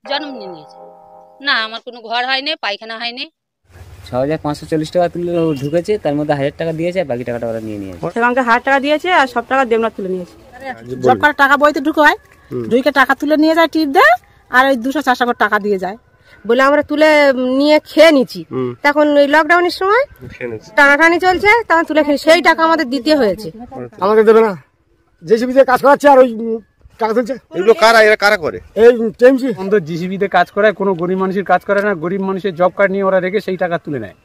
জন্ম নিয়ে নিয়েছে। না আমার কোনো ঘর হয়নি, পায়খানা হয়নি। 6540 টাকা তুলে ঢুকেছে, তার মধ্যে 1000 টাকা দিয়েছে, বাকি টাকাটা ওরা নিয়ে নিয়েছে। সেখানকে 1000 টাকা দিয়েছে আর সব টাকা দেবনাথ তুলে নিয়েছে। জব কার্ড টাকা বইতে ঢুকায়, ঢুকে টাকা তুলে নিয়ে যায়, টিপ দেয় আর ওই 200-400 করে টাকা দিয়ে যায় বলে আমরা তুলে নিয়ে খেয়ে নিচ্ছি। তখন ওই লকডাউনের সময় টানাটানি চলছে, তখন তুলে খেয়ে সেই টাকা আমাদের দিতে হয়েছে। আমাদের দেবে না, জেসিবিতে কাজ করাচ্ছে আর ওই টাকা তুলছে। এগুলো কারা, এরা কারা করে? এই টিএমসি আমাদের জিসিবিতে কাজ করায়, কোনো গরিব মানুষের কাজ করে না। গরিব মানুষের জব কার্ড নিয়ে ওরা রেখে সেই টাকা তুলে নেয়,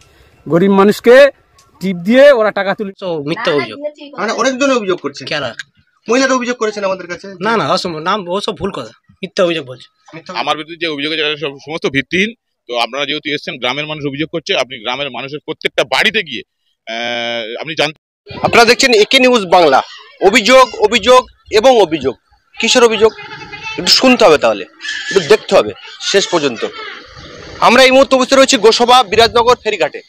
গরিব মানুষকে টিপ দিয়ে ওরা টাকা তুলে। মিথ্যা অভিযোগ, মানে অনেকজন অভিযোগ করছে। কেন? মহিলারা অভিযোগ করেছেন আমাদের কাছে। না না, অসম্ভব, নাম ওসব ভুল কথা, মিথ্যা অভিযোগ বলছে। আমার বিরুদ্ধে যে অভিযোগ সমস্ত ভিত্তিহীন। তো আপনারা যেহেতু এসেছেন, গ্রামের মানুষ অভিযোগ করছে, আপনি গ্রামের মানুষের প্রত্যেকটা বাড়িতে গিয়ে আপনি জানতে। আপনারা দেখছেন একে নিউজ বাংলা। অভিযোগ, অভিযোগ এবং অভিযোগ। কিসের অভিযোগ একটু শুনতে হবে, তাহলে একটু দেখতে হবে শেষ পর্যন্ত। আমরা এই মুহূর্তে উপস্থিত রয়েছি গোসবা বিরাজনগর ফেরিঘাটে।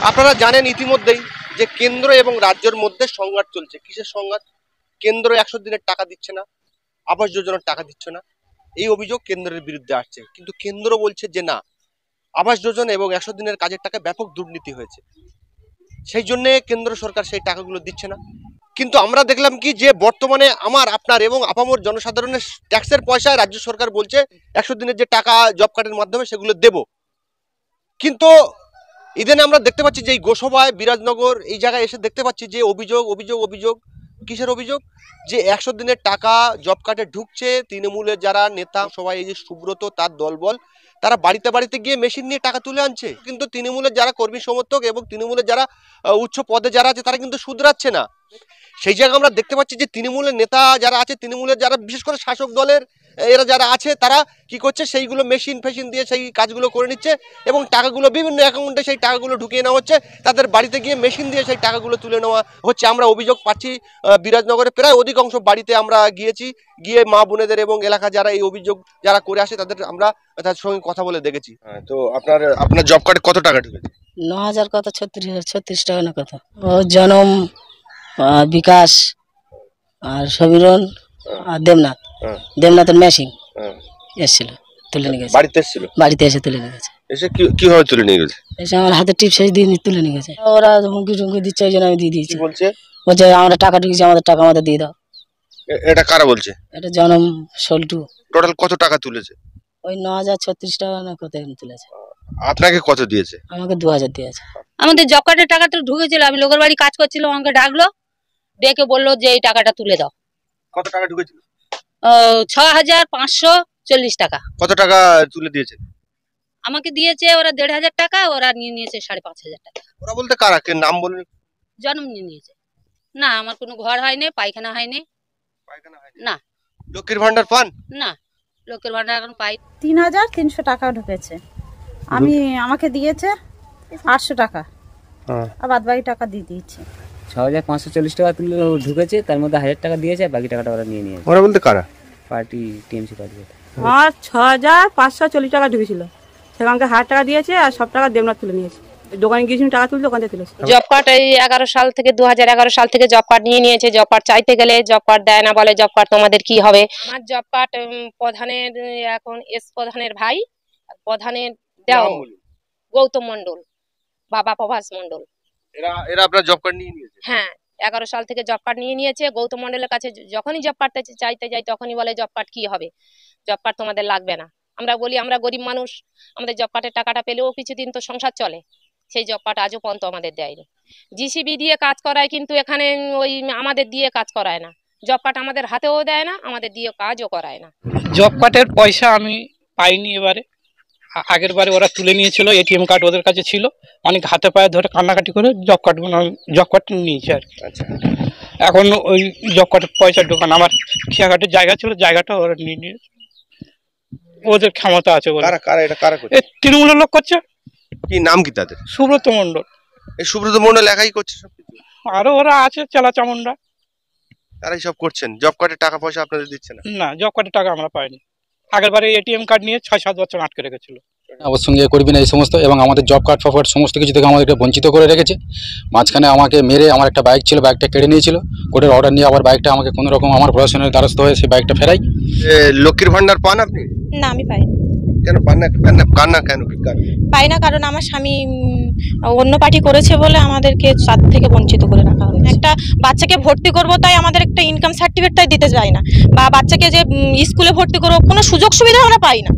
আপনারা জানেন ইতিমধ্যেই যে কেন্দ্র এবং রাজ্যের মধ্যে সংঘাত চলছে। কিসের সংঘাত? কেন্দ্র 100 দিনের টাকা দিচ্ছে না, আবাস যোজনার টাকা দিচ্ছে না, এই অভিযোগ কেন্দ্রের বিরুদ্ধে আসছে। কিন্তু কেন্দ্র বলছে যে না, আবাস যোজনা এবং 100 দিনের কাজের টাকায় ব্যাপক দুর্নীতি হয়েছে, সেই জন্য কেন্দ্র সরকার সেই টাকাগুলো দিচ্ছে না। কিন্তু আমরা দেখলাম কি যে বর্তমানে আমার, আপনার এবং আপামর জনসাধারণের ট্যাক্সের পয়সায় রাজ্য সরকার বলছে 100 দিনের যে টাকা জব কার্ডের মাধ্যমে সেগুলো দেব। কিন্তু ইদানে আমরা দেখতে পাচ্ছি যে এই গোসবায় বিরাজনগর এই জায়গায় এসে দেখতে পাচ্ছি যে অভিযোগ, অভিযোগ, অভিযোগ। কিসের অভিযোগ? যে 100 দিনের টাকা জব কার্ডে ঢুকছে, তৃণমূলের যারা নেতা সবাই, এই যে সুব্রত তার দলবল, তারা বাড়িতে বাড়িতে গিয়ে মেশিন নিয়ে টাকা তুলে আনছে। কিন্তু তৃণমূলের যারা কর্মী সমর্থক এবং তৃণমূলের যারা উচ্চ পদে যারা আছে তারা কিন্তু শুধরাচ্ছে না। সেই জায়গায় আমরা দেখতে পাচ্ছি যে তৃণমূলের নেতা যারা আছে, তৃণমূলের যারা বিশেষ করে শাসক দলের এরা যারা আছে, তারা কি করছে, সেইগুলো মেশিন ফেশিন দিয়ে সেই কাজগুলো করে নিচ্ছে এবং টাকাগুলো বিভিন্ন অ্যাকাউন্টে সেই টাকাগুলো ঢুকিয়ে নেওয়া হচ্ছে। তাদের বাড়িতে গিয়ে মেশিন দিয়ে সেই টাকাগুলো তুলে নেওয়া হচ্ছে। আমরা অভিযোগ পাচ্ছি বিরাজনগরে প্রায় অধিকাংশ বাড়িতে আমরা গিয়েছি, গিয়ে মা বোনেদের এবং এলাকা যারা এই অভিযোগ যারা করে আসে তাদের আমরা তাদের সঙ্গে কথা বলে দেখেছি। তো আপনার জব কার্ডে কত টাকা ঢুকেছে? 9000 কত 36 টাকা না কত। ও জনম, বিকাশ আর সমীরণ আর দেবনাথের মেশিন এসেছিল, তুলে নিয়ে গেছে। বাড়িতে এসে তুলে নিয়ে গেছে। এসে কিভাবে তুলে নিয়ে গেছে? এসে আমার হাতে টিপ শেষ দিয়ে তুলে নিয়ে গেছে। ওরা হুমকি টুমকি দিচ্ছে, ওই জন্য আমি দিয়ে দিয়েছি। বলছে আমরা টাকা ঢুকেছি, আমাদের টাকা আমাদের দিয়ে দাও। এটা কারা বলছে? এটা জনম সল্টু। টোটাল কত টাকা তুলেছে? ওই 9036 টাকা না কত তুলেছে। আপনাকে কত দিয়েছে? আমাকে 2000 দিয়েছে। আমাদের জব কার্ডের টাকাটা ঢুকেছিল, আমি লোকের বাড়ি কাজ করছিলাম, আমাকে ডাকলো, ডেকে বললো যে এই টাকাটা তুলে দাও। কত টাকা ঢুকেছিল? 6540 টাকা। কত টাকা তুলে দিয়েছে? আমাকে দিয়েছে ওরা 1500 টাকা, ওরা নিয়ে নিয়েছে 5500 টাকা। ওরা বলতে কারা, কে নাম বলুন? জন্ম নিয়ে নিয়েছে। না আমার কোনো ঘর হয়নি, পায়খানা হয়নি। না। লক্ষ্মীর ভান্ডার পান? না, লক্ষ্মীর ভান্ডার এখন পাই। 3300 টাকা ঢুকেছে, আমাকে দিয়েছে 800 টাকা, আর বাদ বাকি টাকা দিয়ে দিয়েছে। 6540 টাকা তুলে ঢুকেছে, তার মধ্যে 1000 টাকা দিয়েছে, বাকি টাকাটা ওরা নিয়ে নিয়েছে। ওরা বলতে কারা? Party, TMC party. আমার 6540 টাকা ঢুকেছিল, সেখানকে 1000 টাকা দিয়েছে আর সব টাকা দেবনাথ তুলে নিয়েছে। দোকানে গিয়েছিল টাকা তুলতে, ওখান থেকে তুলেছে। জব কার্ড এই 2011 সাল থেকে জব কার্ড নিয়ে নিয়েছে। জব কার্ড চাইতে গেলে জব কার্ড দেয় না, বলে জব কার্ড তোমাদের কি হবে। আমার জব কার্ড প্রধানের, এখন প্রধানের ভাই, প্রধানের দেওয়া গৌতম মন্ডল, বাবা প্রভাস মন্ডল, এরা আপনার জব কার্ড নিয়ে নিয়েছে। হ্যাঁ, 11 সাল থেকে জব কার্ড নিয়ে নিয়েছে। গৌতম মন্ডলের কাছে যখনই জব কার্ড চাইতে যাই তখনই বলে জব কার্ড কি হবে, জব কার্ড তোমাদের লাগবে না। আমরা বলি আমরা গরিব মানুষ, আমাদের জব কার্ডের টাকাটা পেলেও কিছুদিন তো সংসার চলে, সেই জব কার্ড আজও পর্যন্ত আমাদের দেয়নি। জিসিবি দিয়ে কাজ করায়, কিন্তু এখানে ওই আমাদের দিয়ে কাজ করায় না। জব কার্ড আমাদের হাতেও দেয় না, আমাদের দিয়ে কাজও করায় না। জব কার্ডের পয়সা আমি পাইনি এবারে, আগের বারে ওরা তুলে নিয়েছিল, এটিএম কার্ড ওদের কাছে ছিল, অনেক হাতে পায়ে ধরে কান্নাকাটি করে জব কার্ড নিয়েছে আর কি। এখন ওই জব কার্ডের পয়সা ঢোকান, আমার খেয়াঘাটের জায়গা ছিল, জায়গাটা ওরা নিয়ে নিয়েছে, ওদের ক্ষমতা আছে বলে। তৃণমূলের লোক করছে। কি নাম কি তাদের? সুব্রত মন্ডল। এই সুব্রত মন্ডল একাই করছে সবকিছু? আরো ওরা আছে চেলা চামুন্ডা, তারাই সব করছেন। জব কার্ডের টাকা পয়সা আপনাদের দিচ্ছে না? না, জব কার্ডের টাকা আমরা পাইনি। আগের বারে এটিএম কার্ড নিয়ে 6-7 বছর আটকে রেখেছিল। আমার সঙ্গে করবি না এই সমস্ত, এবং আমাদের জব কার্ড ফফার্ড সমস্ত কিছু থেকে আমাদেরকে বঞ্চিত করে রেখেছে। মাঝখানে আমাকে মেরে, আমার একটা বাইক ছিল, বাইকটা কেড়ে নিয়েছিল, কোর্টের অর্ডার নিয়ে আবার বাইকটা আমাকে কোনো রকম আমার প্রশাসনের দ্বারস্থ হয়ে সেই বাইকটা ফেরাই। লক্ষ্মীর ভান্ডার পান আপনি? না, আমি পাইনি। কেন পান না? পান না কেন? কি কারণ? পাই না কারণ আমার স্বামী অন্য পার্টি করেছে বলে আমাদেরকে তার থেকে বঞ্চিত করে রাখা হয়েছে। একটা বাচ্চাকে ভর্তি করবো তাই আমাদের একটা ইনকাম সার্টিফিকেট তাই দিতে যায় না, বা বাচ্চাকে যে স্কুলে ভর্তি করবো কোনো সুযোগ সুবিধা আমরা পাই না।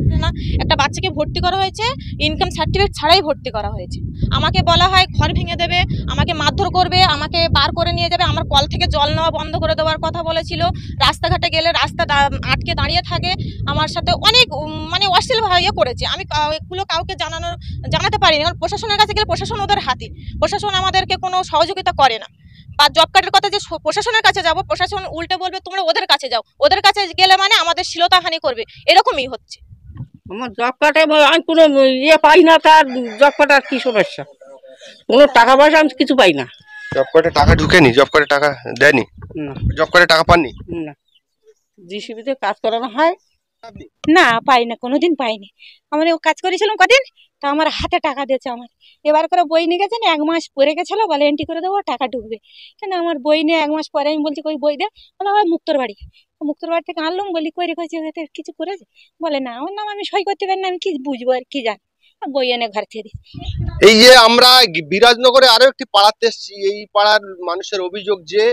একটা বাচ্চাকে ভর্তি করা হয়েছে ইনকাম সার্টিফিকেট ছাড়াই ভর্তি করা হয়েছে। আমাকে বলা হয় ঘর ভেঙে দেবে, আমাকে মারধর করবে, আমাকে বার করে নিয়ে যাবে, আমার কল থেকে জল নেওয়া বন্ধ করে দেওয়ার কথা বলেছিল। রাস্তাঘাটে গেলে রাস্তা আটকে দাঁড়িয়ে থাকে, আমার সাথে অনেক মানে অশ্লীল ভাবে করেছে। আমি এগুলো কাউকে জানাতে পারিনি, কারণ প্রশাসনের কাছে গেলে প্রশাসন ওদের হাতে, প্রশাসন আমাদেরকে কোনো সহযোগিতা করে না। বা জব কার্ডের কথা যে প্রশাসনের কাছে যাব, প্রশাসন উল্টে বলবে তোমরা ওদের কাছে যাও, ওদের কাছে গেলে মানে আমাদের শ্লীলতাহানি করবে, এরকমই হচ্ছে। আমার জব কার্ডে আমি কোনো ইয়ে পাই না, তার জব কার্ডে আর কি সমস্যা? কোনো টাকা পয়সা আমি কিছু পাই না। জব কার্ডে টাকা ঢুকেনি? জব কার্ডে টাকা দেয়নি? না। জব কার্ডে টাকা পাননি? না, জিসিবিতে কাজ করানো হয় না, পাই না, কোনোদিন পাইনি। আমরা কাজ করেছিলাম কদিন, তা আমার হাতে টাকা দিয়েছে। আমার এবার করে বই নিয়ে গেছেন, 1 মাস পরে গেছিল, বলে এন্ট্রি করে দেবো, টাকা ঢুকবে। কেন আমার বই নিয়ে 1 মাস পরে আমি বলছি কই বই দে, বলে আমার মুক্তর বাড়ি থেকে আনলাম। বলি কই রেখেছি, কিছু করেছে? বলে না, আমার নাম আমি সই করতে পারি না, আমি কি বুঝবো আর কি জানি, বই এনে ঘর থেকে দিই। এই যে আমরা বিরাজনগরে আরো একটি পাড়াতে এসেছি, এই পাড়ার মানুষের অভিযোগ যে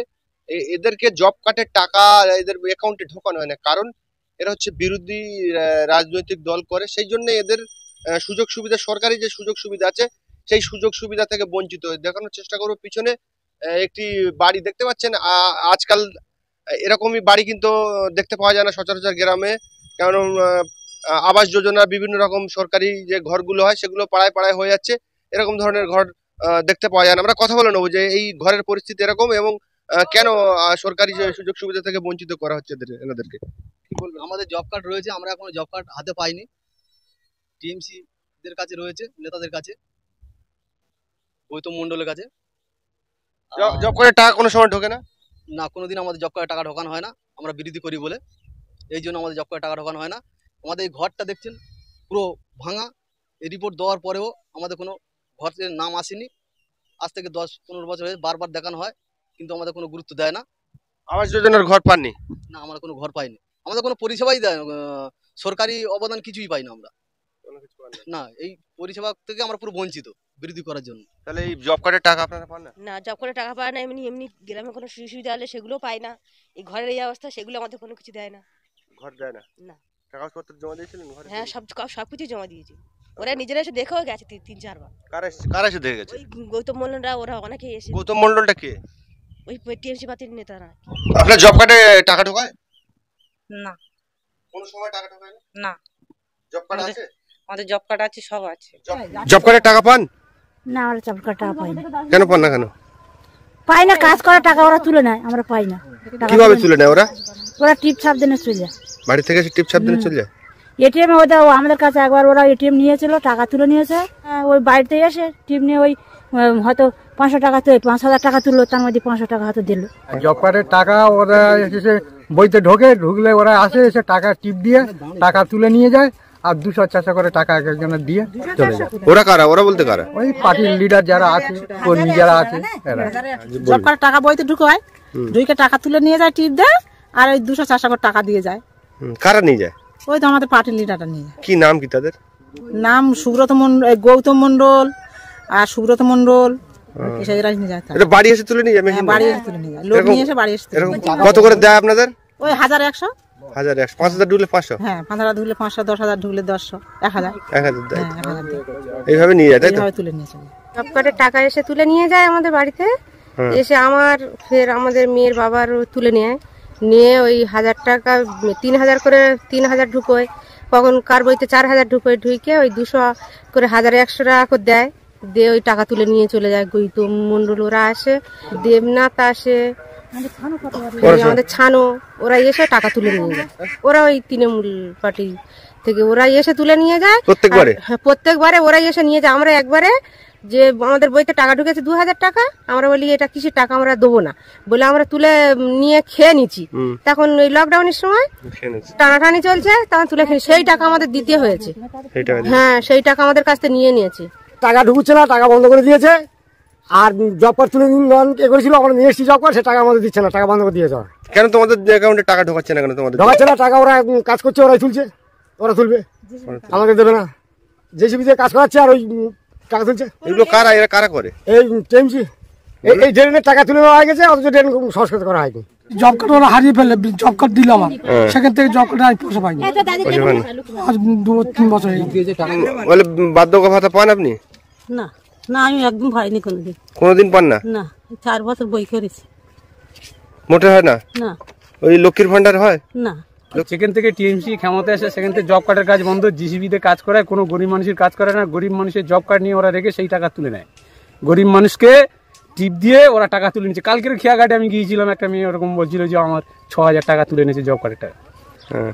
এদেরকে জব কার্ডের টাকা এদের অ্যাকাউন্টে ঢোকানো হয় না, কারণ এরা হচ্ছে বিরোধী রাজনৈতিক দল করে, সেই জন্য এদের সুযোগ সুবিধা, সরকারি যে সুযোগ সুবিধা আছে সেই সুযোগ সুবিধা থেকে বঞ্চিত হয়। দেখানোর চেষ্টা করবো, পিছনে একটি বাড়ি দেখতে পাচ্ছেন। আজকাল এরকমই বাড়ি কিন্তু দেখতে পাওয়া যায় না সচরাচর গ্রামে, কারণ আবাস যোজনা বিভিন্ন রকম সরকারি যে ঘরগুলো হয় সেগুলো পাড়ায় পাড়ায় হয়ে যাচ্ছে, এরকম ধরনের ঘর দেখতে পাওয়া যায় না। আমরা কথা বলে নেবো যে এই ঘরের পরিস্থিতি এরকম এবং কেন সরকারি যে সুযোগ সুবিধা থেকে বঞ্চিত করা হচ্ছে এনাদেরকে। আমাদের জব কার্ড রয়েছে, আমরা এখনো জব কার্ড হাতে পাইনি। টিএমসি দের কাছে রয়েছে, নেতাদের কাছে, গৌতম মন্ডলের কাছে। জব কার্ডের টাকা কোনো সময় ঢোকে না? না, কোনোদিন আমাদের জব কার্ডে টাকা ঢোকানো হয় না, আমরা বিরোধী করি বলে, এই জন্য আমাদের জব কার্ডে টাকা ঢোকানো হয় না। আমাদের এই ঘরটা দেখছেন পুরো ভাঙা, এই রিপোর্ট দেওয়ার পরেও আমাদের কোনো ঘরের নাম আসেনি। আজ থেকে 10-15 বছর হয়ে বারবার দেখানো হয়, কিন্তু আমাদের কোনো গুরুত্ব দেয় না। আবাস যোজনার ঘর পাননি? না, আমরা কোনো ঘর পাইনি, আমাদের কোনো পরিষেবাই দেয় না, সরকারি অবদান কিছুই পাই না আমরা। না, এই পরিষেবা থেকে আমরা পুরো বঞ্চিত বিরোধী করার জন্য। তাহলে এই জব কার্ডের টাকা আপনারা পান না? না, জব কার্ডের টাকা পায় না, এমনি গ্রামে কোনো সুযোগ সুবিধা হলে সেগুলো পায় না। এই ঘরের এই অবস্থা, সেগুলো আমাদের কোনো কিছু দেয় না। ঘর দেয় না? না। কাগজপত্র জমা দিয়েছিলেন ঘরে? হ্যাঁ, সবকিছু জমা দিয়েছি। ওরা নিজেরা এসে দেখেও গেছে 3-4 বার। কারা এসে দেখে গেছে? ওই গৌতম মন্ডলরা, ওরা অনেকে এসে। গৌতম মন্ডলটা কে? ওই টিএমসি পার্টির নেতারা। আপনার জব কার্ডে টাকা ঢোকায় না? কোন সময় টাকা ঢোকায় না? না। জব কার্ড আছে? আমাদের জব কার্ড আছে, সব আছে। জব কার্ডে টাকা পান? না, আমরা জব কার্ড টাকা পাই না। কেন পান না? কেন পাই না? কাজ করার টাকা ওরা তুলে নেয়, আমরা পাই না। কিভাবে তুলে নেয় ওরা? ওরা টিপ ছাপ দিনে চলে যায়, বাড়ি থেকে টিপ ছাপ দিনে চলে যায়। এটিএম ওদের আমাদের কাছে একবার ওরা এটিএম নিয়েছিল, টাকা তুলে নিয়েছে, ওই বাড়িতে এসে টিপ নিয়ে ওই হয়তো 500 টাকা, 5,000 টাকা তুললো, তার মধ্যে 500 টাকা হয়তো দিল। জব কার্ডের টাকা ওরা এসে বইতে ঢুকলে ওরা আসে, এসে টাকা টিপ দিয়ে টাকা তুলে নিয়ে যায়, আর 200-400 করে টাকা এক একজনের দিয়ে চলে যায়। ওরা কারা? ওরা বলতে কারা? ওই পার্টির লিডার যারা আছে, কর্মী যারা আছে, এরা। জব কার্ডের টাকা বইতে ঢুকায়, ঢুকে টাকা তুলে নিয়ে যায়, টিপ দেয়, আর ওই 200-400 করে টাকা দিয়ে যায়। কারা নিয়ে যায়? ওই তো আমাদের পার্টির লিডারটা নিয়ে যায়। কি নাম কি তাদের? নাম সুব্রত মন্ডল, গৌতম মন্ডল আর সুব্রত মন্ডল, এসে নিয়ে যায়। বাড়ি এসে তুলে নিয়ে যায়? বাড়ি এসে তুলে নিয়ে যায়, লোক নিয়ে এসে বাড়ি এসে। কত করে দেয় আপনাদের? ওই 1000-100। 1000-100? 5000 ঢুকলে 500? হ্যাঁ, 5000 ঢুকলে 500, 10,000 ঢুকলে 100, 1000। 1000 দেয়, এইভাবে নিয়ে যায়, তাই তো? তুলে নিয়ে চলে। জব কার্ডের টাকা এসে তুলে নিয়ে যায় আমাদের বাড়িতে, এসে আমাদের মেয়ের বাবার তুলে নিয়ে ওই 1000 টাকা, 3000 করে 3000 ঢুকোয়, কখন কার বইতে 4000 ঢুকোয়, ঢুকে ওই 200 করে 1000-100 টাকা করে দেয়, দিয়ে ওই টাকা তুলে নিয়ে চলে যায়। গৌতম মন্ডল ওরা আসে, দেবনাথ আসে, আমাদের ছানো, ওরা এসে টাকা তুলে নিয়ে যায়। ওরা ওই তৃণমূল পার্টি থেকে ওরা এসে তুলে নিয়ে যায় প্রত্যেকবারে ওরা এসে নিয়ে যায়। আমরা একবারে যে আমাদের বইতে টাকা ঢুকেছে 2000 টাকা, আমরা বলি এটা কিসের টাকা, আমরা দেবো না বলে আমরা তুলে নিয়ে খেয়ে নিচ্ছি। তখন ওই লকডাউনের সময় টানাটানি চলছে, তখন তুলে খেয়ে সেই টাকা আমাদের দিতে হয়েছে। হ্যাঁ, সেই টাকা আমাদের কাছ থেকে নিয়ে নিয়েছে। টাকা ঢুকছে না, টাকা বন্ধ করে দিয়েছে। আর জব কার্ড তুলে করেছিল, আমরা নিয়ে এসেছি জব কার্ড, সে টাকা আমাদের দিচ্ছে না, টাকা বন্ধ করে দিয়েছে। কেন তোমাদের অ্যাকাউন্টে টাকা ঢোকাচ্ছে না? কেন তোমাদের ঢোকাচ্ছে না টাকা? ওরা কাজ করছে, ওরাই তুলছে, ওরা তুলবে, আমাকে দেবে না। জেসিবি দিয়ে কাজ করাচ্ছে আর ওই টাকা তুলছে। এগুলো কারা, এরা কারা করে? এই টিএমসি, এই ড্রেনের টাকা তুলে নেওয়া হয়ে গেছে, অথচ ড্রেন সংস্কার করা হয়নি। জব কার্ড ওরা হারিয়ে ফেললে, জব কার্ড দিল আমার, সেখান থেকে জব কার্ড আমি পয়সা পাইনি। আজ 2-3 বছর বলে বার্ধক্য ভাতা পান আপনি? না না, আমি একদম পাইনি কোনোদিন। কোনোদিন পান না? না, 4 বছর বই করেছি। মোটে হয় না? না। ওই লক্ষ্মীর ভান্ডার হয় না। সেখান থেকে টিএমসি ক্ষমতা আসে, সেখান থেকে জব কার্ডের কাজ বন্ধ, জিসিবিতে কাজ করায়, কোনো গরিব মানুষের কাজ করে না। গরিব মানুষের জব কার্ড নিয়ে ওরা রেখে সেই টাকা তুলে নেয়। গরিব মানুষকে টিপ দিয়ে ওরা টাকা তুলে নিচ্ছে। কালকের খেয়াঘাটে আমি গিয়েছিলাম, একটা মেয়ে ওরকম বলছিল যে আমার 6000 টাকা তুলে নিয়েছে জব কার্ডের টাকা।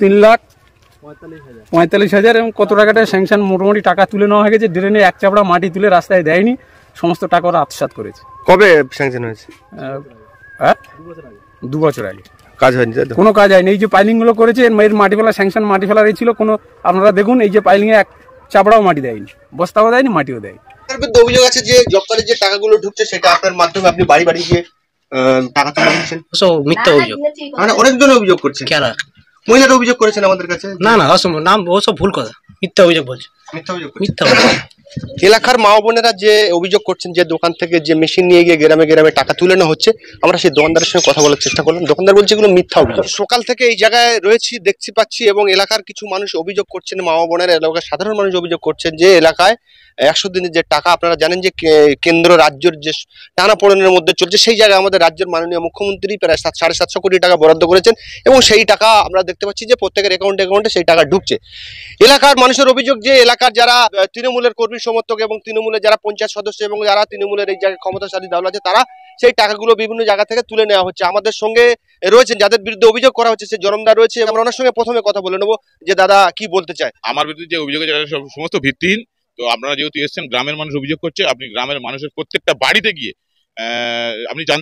3,45,000 এবং কত টাকাটা স্যাংশন মোটামুটি টাকা তুলে নেওয়া হয়ে গেছে। ড্রেনে এক চাপড়া মাটি তুলে রাস্তায় দেয়নি, সমস্ত টাকা ওরা আত্মসাৎ করেছে। কবে স্যাংশন হয়েছে? 2 বছর আগে। কাজ হয়নি? কোনো কাজ হয়নি। এই যে পাইলিং গুলো করেছে, এর মাটি ফেলা স্যাংশন মাটি ফেলার ছিল কোনো, আপনারা দেখুন এই যে পাইলিং এ এক চাপড়াও মাটি দেয়নি, বস্তাও দেয়নি, মাটিও দেয়নি। অভিযোগ আছে যে জব কার্ডের যে টাকাগুলো ঢুকছে সেটা আপনার মাধ্যমে আপনি বাড়ি বাড়ি গিয়ে টাকা তুলে দিচ্ছেন। মিথ্যা অভিযোগ, মানে অনেকজন অভিযোগ করছে। কারা? মহিলারা অভিযোগ করেছেন আমাদের কাছে। না না, অসম্ভব, নাম ওসব ভুল কথা, মিথ্যা অভিযোগ বলছে। মিথ্যা অভিযোগ। এলাকার মা বোনেরা যে অভিযোগ করছেন যে দোকান থেকে যে মেশিন নিয়ে গিয়ে গ্রামে গ্রামে টাকা তুলে নেওয়া হচ্ছে, আমরা সেই দোকানদারের সঙ্গে কথা বলার চেষ্টা করলাম। দোকানদার বলছে এগুলো মিথ্যা অভিযোগ। সকাল থেকে এই জায়গায় রয়েছি, দেখছি পাচ্ছি, এবং এলাকার কিছু মানুষ অভিযোগ করছেন, মা বোনেরা, এলাকার সাধারণ মানুষ অভিযোগ করছেন যে এলাকায় 100 দিনের যে টাকা, আপনারা জানেন যে কেন্দ্র রাজ্যের যে টানাপোড়েনের মধ্যে চলছে, সেই জায়গায় আমাদের রাজ্যের মাননীয় মুখ্যমন্ত্রী প্রায় 750 কোটি টাকা বরাদ্দ করেছেন, এবং সেই টাকা আমরা দেখতে পাচ্ছি যে প্রত্যেকের অ্যাকাউন্টে সেই টাকা ঢুকছে। এলাকার মানুষের অভিযোগ যে এলাকার যারা তৃণমূলের কর্মী সমর্থক এবং তৃণমূলের যারা পঞ্চায়েত সদস্য এবং যারা তৃণমূলের এই জায়গায় ক্ষমতাশালী দল আছে, তারা সেই টাকাগুলো বিভিন্ন জায়গা থেকে তুলে নেওয়া হচ্ছে। আমাদের সঙ্গে রয়েছেন যাদের বিরুদ্ধে অভিযোগ করা হচ্ছে, সে জনমদা রয়েছে। আমরা ওনার সঙ্গে প্রথমে কথা বলে নেবো যে দাদা কি বলতে চায়। আমার বিরুদ্ধে যে অভিযোগ সমস্ত ভিত্তিহীন। তো আপনারা যেহেতু এসেছেন, গ্রামের মানুষ অভিযোগ করছে, আপনি গ্রামের মানুষের প্রত্যেকটা বাড়িতে গিয়ে আপনি জানতে